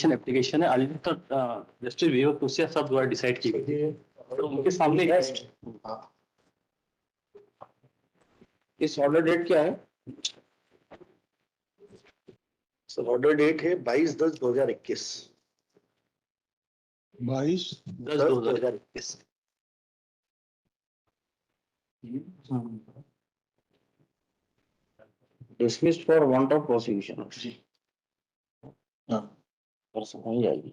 Application है already तो justice विवेक कुसिया साहब द्वारा डिसाइड की गई है तो उनके सामने इस ऑर्डर डेट क्या है? सर ऑर्डर डेट है 22/10/2021। 22/10/2021। Dismissed for want of prosecution. हाँ, पर समझ जाएगी।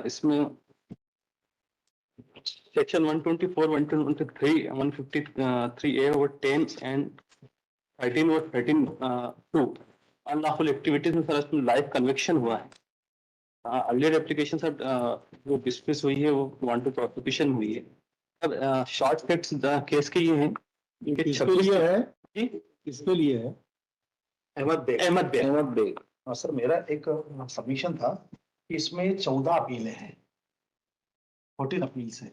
इसमें सेक्शन 124, 123, 153A और 10 एंड 13 और 13(2) अनलॉफुल एक्टिविटीज में सर इसमें लाइव कन्विक्शन हुआ है। अर्लियर एप्लीकेशन सर जो डिस्मिस हुई है वो वांट टू प्रोसिक्यूशन हुई है। अब शॉर्ट फैक्ट्स केस के ये हैं। किसके लिए है? जी किसके लिए है? अहमद बेग। सर मेरा एक सबमिशन था कि इसमें 14 अपीलें हैं, 14 अपील से।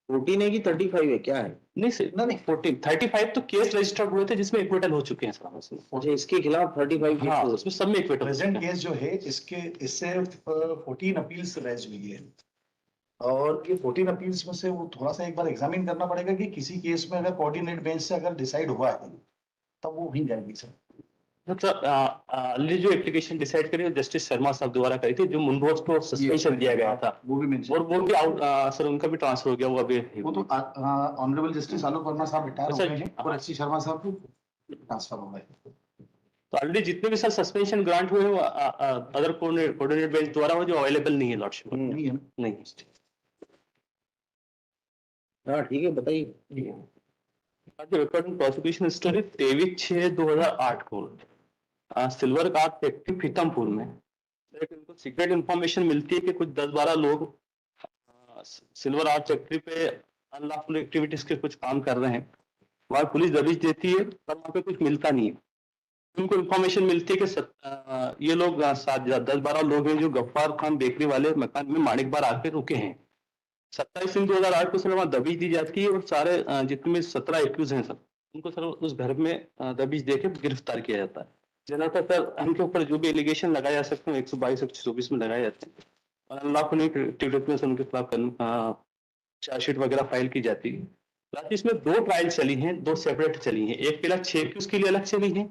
14 है कि 35 है, क्या है? नहीं सर, नहीं 14, 35 तो केस रजिस्टर्ड हुए थे जिसमें एक्विटल हो चुके हैं सर। अच्छा, इसके खिलाफ 35 हाँ, केस उसमें सब में एक्विटल। प्रेजेंट केस जो है इससे 14 अपील्स रेज हुई है और ये 14 अपील्स में से वो थोड़ा सा एक बार एग्जामिन करना पड़ेगा कि किसी केस में अगर कोऑर्डिनेट बेंच से अगर डिसाइड हुआ है तब वो वहीं जाएगी सर। मतलब जो एप्लीकेशन डिसाइड करी जस्टिस शर्मा साहब द्वारा करी थी, जो मुनरोज को सस्पेंशन दिया गया था वो भी और वो भी सर उनका भी ट्रांसफर हो गया। वो अभी वो तो ऑनरेबल जस्टिस आलोक वर्मा साहब रिटायर हो गए हैं और एस सी शर्मा साहब को ट्रांसफर हो गए। तो ऑलरेडी जितने भी सर सस्पेंशन ग्रांट हुए वो अदर कोऑर्डिनेट बेंच द्वारा वो जो अवेलेबल नहीं है लॉर्डशिप। नहीं। हाँ ठीक है, बताइए। प्रोसिक्यूशन हिस्ट्री 23/6/2008 को सिल्वर कार फैक्ट्री पीतमपुर में इनको सीक्रेट इंफॉर्मेशन मिलती है कि कुछ 10-12 लोग सिल्वर आर्ट फैक्ट्री पे अनलॉफुल एक्टिविटीज के कुछ काम कर रहे हैं। वहाँ पुलिस दबिश देती है पर वहाँ पे कुछ मिलता नहीं है। उनको इंफॉर्मेशन मिलती है कि ये लोग 10-12 लोग हैं जो गफ्फार खान बेकरी वाले मकान में माणिक बार आके रुके हैं। 27/3/2008 को सर वहाँ दबिश दी जाती है और सारे जितने 17 एक्यूज हैं सर उनको सर उस घर में दबिश देके गिरफ्तार किया जाता है। जनता सर उनके ऊपर जो भी एलिगेशन लगाए जा सकते हैं 122, 124 में लगाए जाते हैं और अनलॉफुल एक्टिविटीज में उनके खिलाफ चार्जशीट वगैरह फाइल की जाती है। लास्ट इसमें 2 ट्रायल चली हैं, 2 सेपरेट चली हैं। एक पहला 6 एक्यूज के लिए अलग चली है,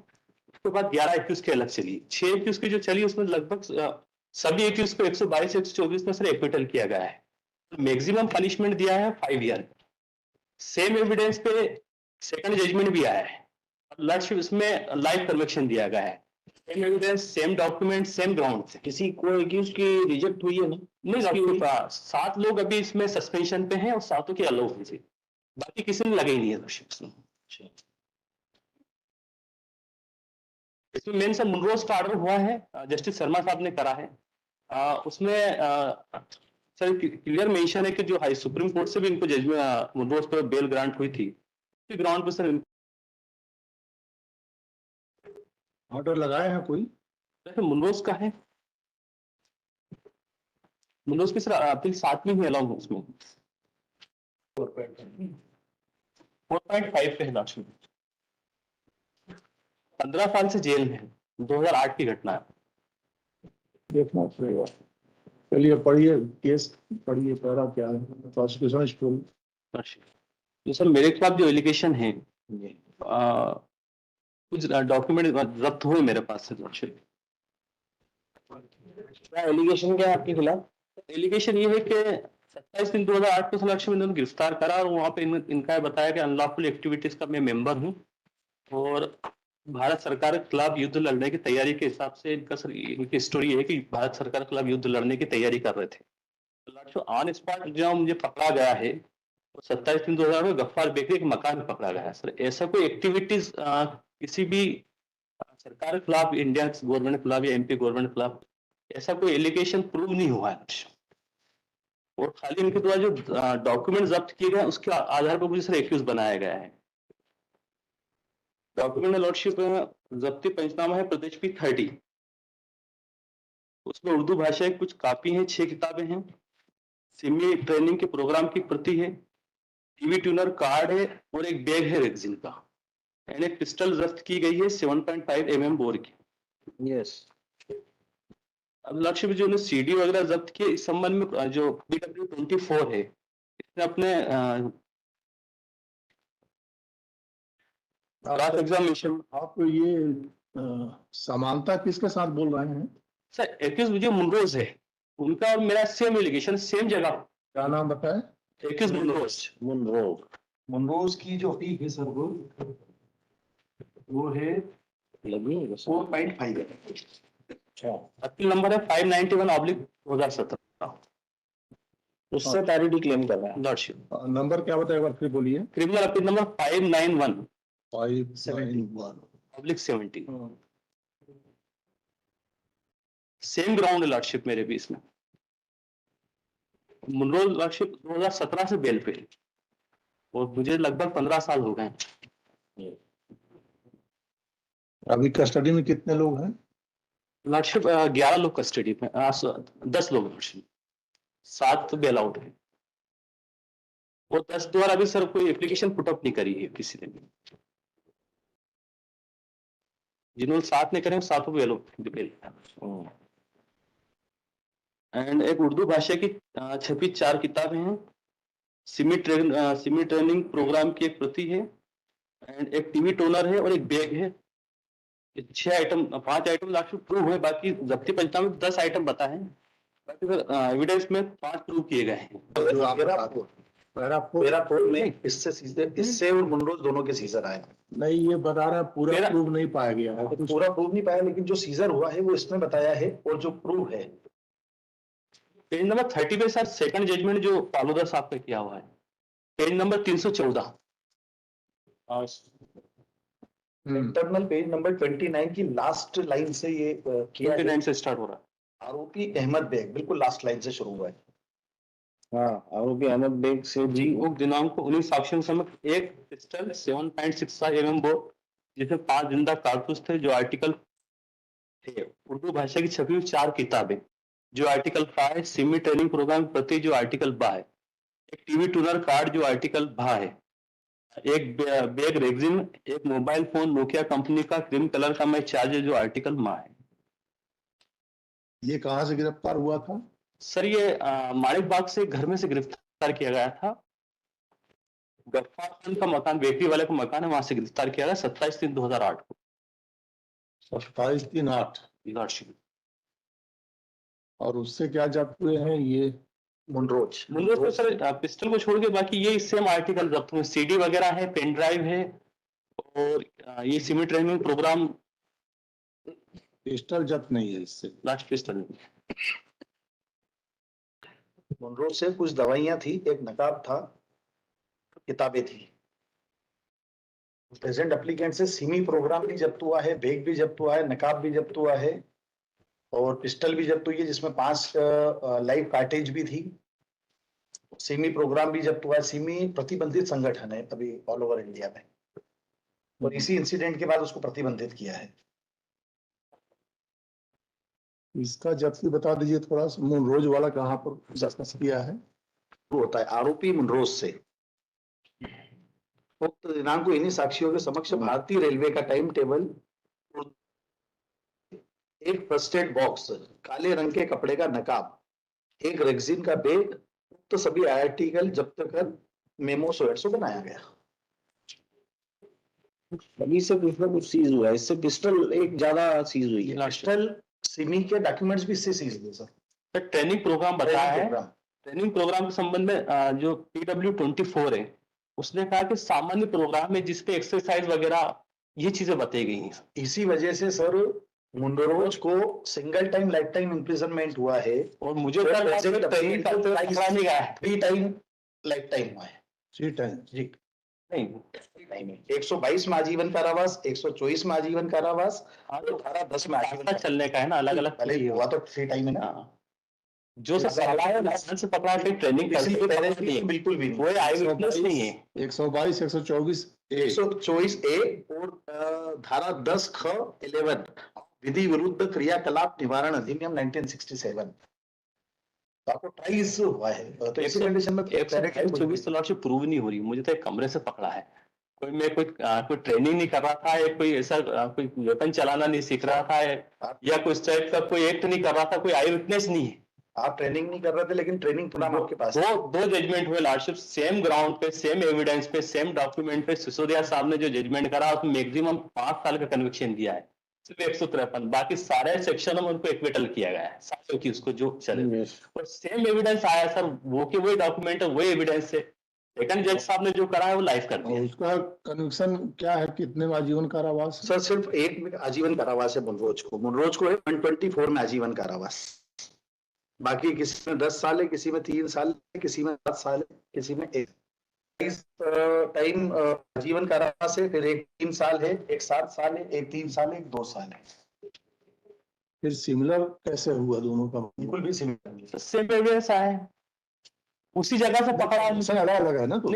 उसके बाद 11 एक्यूज के अलग चली। 6 एक्यूज की जो चली उसमें लगभग सभी एक्यूज को 122, 124 में सर एक्विटल किया गया है। मैक्सिमम पनिशमेंट दिया है 5 ईयर। सेम एविडेंस पे सेकंड जजमेंट भी आया है। लॉर्डशिप इसमें लाइव कन्विक्शन दिया गया है। Same evidence, same document, same ground. किसी को एक्यूज की रिजेक्ट हुई है ना? नहीं, 7 लोग अभी इसमें सस्पेंशन पे हैं और 7 की अलाउ हुई थी, बाकी किसी ने लगे ही नहीं है लॉर्डशिप में। इसमें मेन सब मुनरोज का ऑर्डर हुआ है, जस्टिस शर्मा साहब ने करा है। उसमें सर क्लियर मेंशन है कि जो हाई सुप्रीम कोर्ट से भी इनको जजमेंट मुनरोज पर बेल ग्रांट हुई थी, उसी ग्राउंड पर सर ऑर्डर लगाए हैं कोई? मुनरोज का है। मुनरोज की सर अपील 7 में ही अलाउ है। उसमें 4.5 पे है लॉर्डशिप। 15 साल से जेल में है। 2008 की घटना है। देखना पड़ेगा। चलिए पढ़िए केस, पढ़िए पैरा क्या है प्रोसिक्यूशन स्टोरी। तो सर मेरे खिलाफ जो एलिगेशन है कुछ डॉक्यूमेंट जब्त हुए मेरे पास से लॉर्डशिप। एलिगेशन क्या है आपके खिलाफ? एलिगेशन ये है कि 27/3/2008 को लॉर्डशिप इन्होंने गिरफ्तार करा और वहाँ पे इनका बताया कि अनलॉफुल एक्टिविटीज का मैं मेंबर हूँ और भारत सरकार के खिलाफ युद्ध लड़ने की तैयारी के हिसाब से इनकी स्टोरी है कि भारत सरकार के खिलाफ युद्ध लड़ने की तैयारी कर रहे थे। तो ऑन स्पॉट जहाँ मुझे पकड़ा गया है वो 27/3/2008 में गफ्फार बेकरी के मकान में पकड़ा गया है। सर ऐसा कोई एक्टिविटीज किसी भी सरकार के खिलाफ, इंडिया गवर्नमेंट के खिलाफ या MP गवर्नमेंट के खिलाफ ऐसा कोई एलिगेशन प्रूव नहीं हुआ है और खाली इनके द्वारा जो डॉक्यूमेंट जब्त किए गए उसके आधार पर मुझे सर एक्यूज बनाया गया है। डॉक्यूमेंट लॉर्डशिप जब्ती पंचनामा है प्रदेश की 30। उसमें उर्दू भाषा की कुछ कापी हैं, 6 किताबें हैं, सिमी ट्रेनिंग के प्रोग्राम की प्रति है, टीवी ट्यूनर कार्ड है और एक बैग है रेक्सिन का। एक पिस्टल जब्त की गई है 7.5 mm बोर की। यस। अब लक्ष्य जो ने सीडी वगैरह जब्त किए, इस संबंध में जो PW24 है, इसने अपने क्रॉस एग्जामिनेशन। आप ये समानता किसके साथ बोल रहे हैं? सर एक्यूज मुझे मुनरोज है, उनका और मेरा सेम एलिगेशन, सेम जगह। क्या नाम बताए? एक्यूज मुनरोज। मुनरो। मुनरोज की जो अपील है सर वो है लगी 4.5 है। अच्छा, अपील नंबर है 591/2017। उससे पैरिटी क्लेम कर रहा है। लॉर्डशिप नंबर क्या बताए, एक बार फिर बोलिए। Criminal appeal number 591/70। 591। Same ground है लॉर्डशिप मेरे भी इसमें। मुनरोज लॉर्डशिप 2017 से बेल पे है, और मुझे लगभग 15 साल हो गए। अभी कस्टडी में कितने लोग हैं? लॉर्डशिप 11 लोग कस्टडी में, 10 लोग लॉर्डशिप, 7 बेल आउट है। और 10 द्वारा अभी सर कोई एप्लीकेशन पुटअप नहीं करी है किसी ने भी। जिन्होंने 7 ने करे, 7 बेल बेल। एंड एक उर्दू भाषा की छपी 4 किताबें हैं। सिमी ट्रेनिंग प्रोग्राम की एक प्रति है, एंड एक टीवी टोनर है, और एक बैग है। 6 आइटम, 5 आइटम लास्ट प्रूव है, बाकी जब्ती पंचनामे में 10 आइटम बता है, बाकी फिर एविडेंस में 5 प्रूव किए गए हैं। जो आप मेरा कोर्ट में इससे और मुनरोज दोनों के सीजर आए। नहीं, ये बता रहे हैं पूरा मेरा- प्रूफ नहीं पाया गया है। पूरा प्रूव नहीं पाया, लेकिन जो सीजर हुआ है वो इसमें बताया है, और जो प्रूव है पेज नंबर 30 पे सर सेकंड जजमेंट जो पालोदर साहब का किया हुआ है, page number 314। Internal page number 29 की लास्ट लाइन से ये किया है। 29 से स्टार्ट हो रहा है। आरोपी अहमद बेग, बिल्कुल लास्ट लाइन से शुरू हुआ है। हाँ, आरोपी अहमद बेग से जी, भी वो दिनांक को 19 साक्ष्यों समक्ष एक पिस्टल 7.65 mm बोर, जिसमें 5 जिंदा कारतूस थे, जो आर्टिकल थे। उर्दू भाषा की छपी हुई 4 किताबें, जो आर्टिकल 5 सिमी ट्रेनिंग प्रोग्राम प्रति, जो आर्टिकल 12 है। एक टीवी टूनर कार्ड, जो आर्टिकल 12 है। एक बैग रेगजिन, एक मोबाइल फोन नोकिया कंपनी का क्रीम कलर का मैं चार्जर, जो आर्टिकल माँ है। ये कहाँ से गिरफ्तार हुआ था? सर ये माणिक बाग से घर में से गिरफ्तार किया गया था। गफ्फार खान का मकान, बेकरी वाले का मकान है, वहां से गिरफ्तार किया गया 27/3/2008 को। 27/3/8। लॉर्डशिप और उससे क्या जब्त हुए हैं ये? मुनरोज मुनरोज पे सर पिस्टल को छोड़ के बाकी ये सेम आर्टिकल जब्त हुए, सीडी वगैरह है, पेन ड्राइव है, और ये सिमी ट्रेनिंग प्रोग्राम। पिस्टल जब्त नहीं है इससे। लास्ट पिस्टल मुनरोज से कुछ दवाइयां थी, एक नकाब था, किताबें थी। प्रेजेंट एप्लीकेंट से सिमी प्रोग्राम भी जब्त हुआ है, बैग भी जब्त हुआ है, नकाब भी जब्त हुआ है, और पिस्टल भी जब्त हुई है, जिसमें 5 लाइव कार्टेज भी थी। सिमी प्रोग्राम भी जब्त हुआ है। सिमी प्रतिबंधित संगठन है अभी ऑल ओवर इंडिया में, और इसी इंसिडेंट के बाद उसको प्रतिबंधित किया है। इसका जब्ती बता दीजिए थोड़ा सा। मुनरोज वाला कहाँ पर जब्त किया है? वो होता है आरोपी मुनरोज से। उक्त दिनांक को इन्हीं साक्षियों के समक्ष भारतीय रेलवे का टाइम टेबल, एक फर्स्ट एड बॉक्स, काले रंग के कपड़े का नकाब, एक रेक्सिन का बैग, तो सभी आर्टिकल जब्त कर मेमो सोएट्सो बनाया गया। अभी से कुछ ना कुछ सीज हुआ है। इससे पिस्टल एक ज्यादा सीज हुई है। पिस्टल, सिमी के डॉक्यूमेंट्स भी इससे सीज हुए सर। ट्रेनिंग प्रोग्राम बताया है। प्रोग्राम। ट्रेनिंग प्रोग्राम के संबंध में जो PW24 है, उसने कहा कि सामान्य प्रोग्राम है जिसपे एक्सरसाइज वगैरह ये चीजें बताई गई हैं। इसी वजह से सर मुनरोज को single time life time imprisonment हुआ है, और मुझे तो ट्रेनिंग present करते हुए पकड़ा नहीं गया है। 3 टाइम लाइफ टाइम हुआ है। 3 टाइम। जी नहीं, नहीं में 122 में आजीवन कारावास, 124 में आजीवन कारावास, हाँ, और 10 में आजीवन रास्ता चलने का है ना, अलग अलग। पहले ही हुआ तो 3 टाइम है ना। हाँ। जो सब पकड़ा है लाइसेंस से पकड़ा है, ट्रेनिंग करते इसलिए हुए पहले पकड़ा नहीं है। बिल्कुल भी नहीं। वो आई विटनेस नहीं है। 122, 124 ए। 124 ए और धारा 10 ख 11 विधि विरुद्ध क्रियाकलाप निवारण अधिनियम 1967। तो आपको ट्राइज हुआ है, तो इसी कंडीशन में 124 तो लॉर्डशिप प्रूव नहीं हो रही, मुझे तो एक कमरे से पकड़ा है। कोई ट्रेनिंग नहीं कर रहा था, या कोई ऐसा कोई वेपन चलाना नहीं सीख रहा था, या कोई इस टाइप का कोई एक्ट नहीं कर रहा था, कोई आई विटनेस नहीं है। आप ट्रेनिंग नहीं कर रहे थे, लेकिन ट्रेनिंग प्लान आपके पास है। दो जजमेंट हुए लॉर्डशिप, सेम ग्राउंड पे, सेम एविडेंस पे, सेम डॉक्यूमेंट पे। सिसोदिया साहब ने जो जजमेंट करा उसमें मैक्सिमम 5 साल का कन्विक्शन दिया है, सिर्फ 153, बाकी सारे सेक्शनों में उनको एक्विटल किया गया है, साथियों की उसको जो चले। और सेम एविडेंस आया सर, वो के वही डॉक्यूमेंट है, वही एविडेंस है, लेकिन जज साहब ने जो करा है वो लाइफ कर दिया। और उसका कन्विक्शन क्या है, कितने में आजीवन कारावास? सर सिर्फ एक में आजीवन कारावास है मुनरोज को है 124 में आजीवन कारावास। बाकी किसी में 10 साल है, किसी में 3 साल है, किसी में 7 साल है, किसी में 1 टाइम आजीवन कारावास है, फिर एक 3 साल है, एक 7 साल है, एक 3 साल है, एक 2 साल है। फिर सिमिलर कैसे हुआ दोनों का? बिल्कुल भी सिमिलर। सेम एविडेंस आया है, उसी जगह से पकड़ा है मुझे। अलग अलग है ना तो?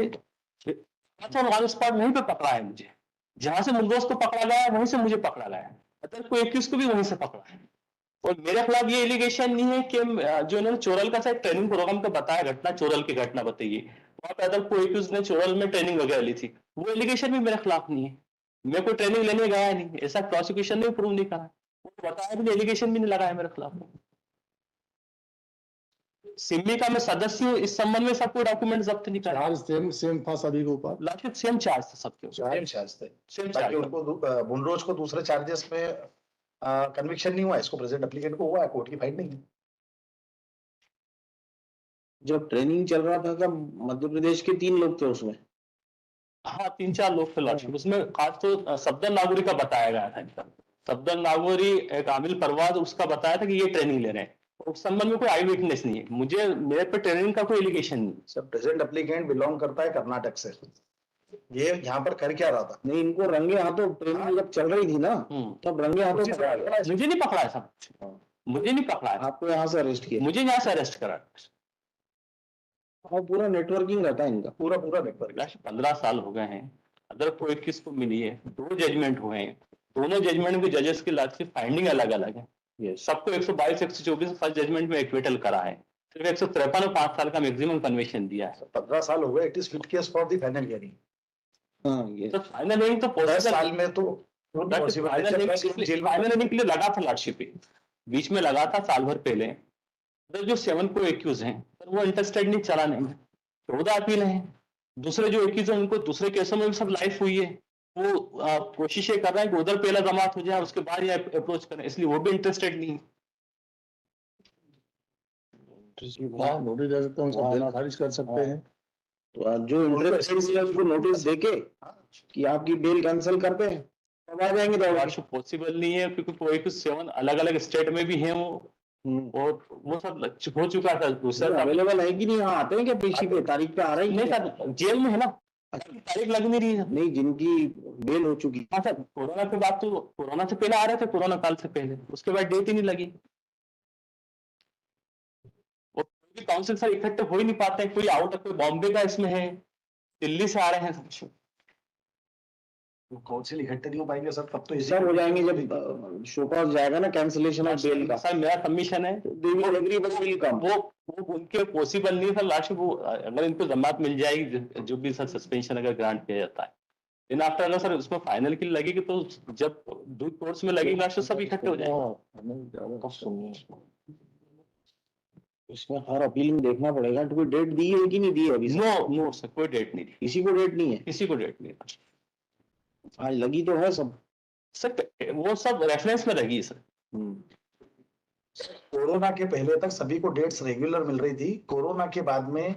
अच्छा, ऑन स्पॉट वहीं पे पकड़ा है मुझे, जहां से मुलरोज को पकड़ा गया है वहीं से मुझे पकड़ा गया है, अदर को 21 को भी वहीं से पकड़ा है। और मेरे खिलाफ ये एलिगेशन नहीं है कि जो इन्होंने चोरल का शायद ट्रेनिंग प्रोग्राम का बताया, घटना चोरल की घटना बताइए, वहां पे अदर को 21 ने चोरल में ट्रेनिंग वगैरह ली थी, वो एलिगेशन भी मेरे खिलाफ नहीं है। मैं कोई ट्रेनिंग लेने गया नहीं, ऐसा प्रोसिक्यूशन ने प्रूव नहीं करा, वो बताया भी, एलिगेशन भी नहीं लगाया मेरे खिलाफ। सिम्मी का मैं सदस्य हूँ, इस संबंध में सब कोई डॉक्यूमेंट जब्त नहीं करा। चार्ज सेम था सभी के ऊपर? लास्ट सेम चार्ज था सबके ऊपर, सेम चार्ज थे। सेम बाकी चार्ज। उनको मुनरोज को दूसरे चार्जेस में कन्विक्शन नहीं हुआ, इसको प्रेजेंट एप्लीकेंट को हुआ है, कोर्ट की फाइल नहीं है। जब ट्रेनिंग चल रहा था तब मध्य प्रदेश के 3 लोग थे उसमें। हाँ, 3-4 लोग थे लॉर्डशिप उसमें, खास तो सफदर नागौरी का बताया गया था इनका। सफदर नागौरी, एक आमिल परवाज, उसका बताया था कि ये ट्रेनिंग ले रहे हैं, उस संबंध में कोई आई विटनेस नहीं है, मुझे मेरे पे ट्रेनिंग का कोई एलिगेशन नहीं। सर प्रेजेंट एप्लीकेंट बिलोंग करता है कर्नाटक से, ये यहाँ पर कर क्या रहा था? नहीं, इनको रंगे हाथों ट्रेनिंग जब चल रही थी ना, तब रंगे हाथों पकड़ा गया। मुझे नहीं पकड़ा है सब, मुझे नहीं पकड़ा है, आपको यहाँ से अरेस्ट किया मुझे यहाँ से अरेस्ट करा। और पूरा नेटवर्किंग रहता है इनका। पूरा नेटवर्क। 15 साल हो गए हैं, अदर को 21 को मिली है, 2 जजमेंट हुए हैं, दोनों जजमेंट के जजेस की लास्ट फाइंडिंग अलग अलग है। सबको 122 124 फर्स्ट जजमेंट में एक्विटल करा है, सिर्फ 153 में 5 साल का मैक्सिमम कन्विक्शन दिया है। 15 साल हो गए, it is fit case for the final hearing. हाँ, ये तो फाइनल हियरिंग तो 10 साल में तो फाइनल हियरिंग के लिए लगा था लॉर्डशिप पे, बीच में लगा था साल भर पहले। तो जो 7 को एक्यूज हैं वो इंटरेस्टेड नहीं चलाने में, 14 अपील हैं, दूसरे जो एक्यूज हैं उनको दूसरे केसों में भी सब लाइफ हुई है, वो कोशिशें कर रहे हैं कि उधर पहला जमात हो जाए उसके बाद ये अप्रोच करें, इसलिए वो भी इंटरेस्टेड नहीं है। नोटिस दे सकते हैं, उनका बेल खारिज कर सकते हैं। तो जो इंटरेस्टेड है उनको नोटिस देके कि आपकी बेल कैंसिल करते हैं, तब आ जाएंगे दौड़ के। पॉसिबल नहीं है, क्योंकि कोई कुछ 7 अलग अलग स्टेट में भी हैं वो, और वो सब हो चुका था। दूसरा अवेलेबल है कि नहीं? यहाँ आते हैं क्या पेशी पे? तारीख पे आ रही नहीं सर, जेल में है ना, तारीख लग नहीं रही है। नहीं, जिनकी बेल हो चुकी। हाँ सर, कोरोना के बाद तो, कोरोना से पहले आ रहे थे, कोरोना काल से पहले, उसके बाद डेट ही नहीं लगी। काउंसिल सर इकट्ठे हो ही नहीं पाते हैं, कोई आउट, कोई बॉम्बे का इसमें है, दिल्ली से आ रहे हैं सब। काउंसिल इकट्ठे नहीं हो पाएंगे सर, तब तो सर हो जाएंगे जब शो कॉज जाएगा ना कैंसिलेशन ऑफ बेल का। सर मेरा सबमिशन है, वो उनके पॉसिबल नहीं था लास्ट, वो अगर इनको जमानत मिल जाएगी, जो भी सर सस्पेंशन अगर ग्रांट किया जाता है, इन आफ्टर अगर सर उसमें फाइनल की लगेगी, तो जब दो कोर्ट्स में लगेगी लास्ट सब इकट्ठे हो जाएंगे। इसमें हर अपील में देखना पड़ेगा, तो कोई डेट दी है कि नहीं दी है अभी? नो सर, कोई डेट नहीं दी, किसी को डेट नहीं है, किसी को डेट नहीं। आज लगी तो है सब सर, वो सब रेफरेंस में लगी सर। कोरोना के पहले तक सभी को डेट्स रेगुलर मिल रही थी, कोरोना के बाद में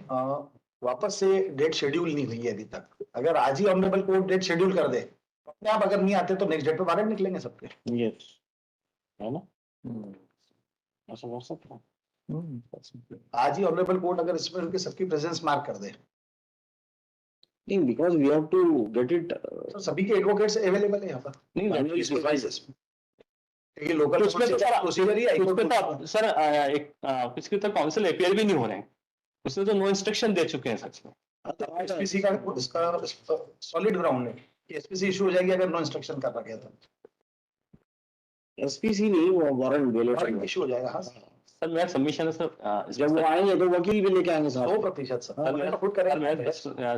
वापस से डेट शेड्यूल नहीं हुई है अभी तक। अगर आज ही ऑनरेबल कोर्ट डेट शेड्यूल कर दे, अपने आप अगर नहीं आते तो नेक्स्ट डेट पे बाहर निकलेंगे सबके। यस, है ना? ऐसा कर सकते हैं। आज ही ऑनरेबल कोर्ट अगर इसमें उनके सबकी प्रेजेंस मार्क कर दे। नहीं, because we have to get it. तो सभी के एडवोकेट्स अवेलेबल है यहाँ पर, नहीं ये लोकल प्रोसीजर ही है सर, एक किसकी तो काउंसिल अपियर भी नहीं हो रहे हैं, उसने तो नो इंस्ट्रक्शन दे चुके हैं सच में। एसपीसी का इसका सॉलिड ग्राउंड है कि एसपीसी इशू हो जाएगी अगर नो इंस्ट्रक्शन कर रखा था। एसपीसी नहीं, वो वारंट इशू हो जाएगा। हाँ सर मेरा सबमिशन है सर, जब वो आएंगे तो वकील भी लेके आएंगे साहब। 100% सर।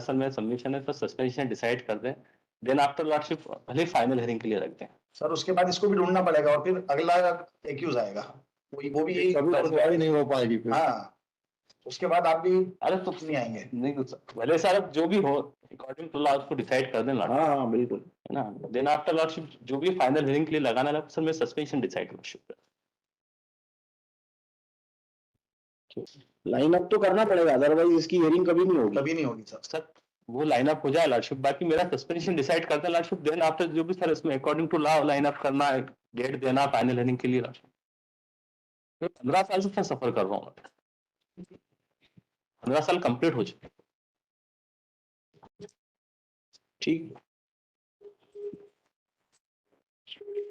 सर मेरा सबमिशन है, सर सस्पेंशन डिसाइड कर दें, देन आफ्टर लॉर्डशिप भले फाइनल हियरिंग के लिए रखते हैं। सर उसके बाद इसको भी ढूंढना पड़ेगा और फिर अगला एक्यूज आएगा, वो भी यही। कभी सुनवाई नहीं हो पाएगी फिर। हाँ, उसके बाद आप भी अरे तो नहीं आएंगे। नहीं भले सर जो भी हो अकॉर्डिंग टू लॉ उसको डिसाइड कर देना, हाँ हाँ बिल्कुल। है ना। देन आफ्टर लॉर्डशिप जो भी फाइनल हियरिंग के लिए लगाना लगा सर मैं suspension decide lordship. Line up तो करना पड़ेगा, अदरवाइज इसकी हियरिंग कभी नहीं होगी। कभी नहीं होगी सर। सर वो लाइन अप हो जाए लॉर्डशिप, बाकी मेरा सस्पेंशन डिसाइड करता है लॉर्डशिप। देन आफ्टर जो भी सर इसमें according to law line up करना है, डेट देना फाइनल हियरिंग के लिए लॉर्डशिप। 15 साल से सफर कर रहा हूँ, 15 साल कंप्लीट हो चुके। ठीक।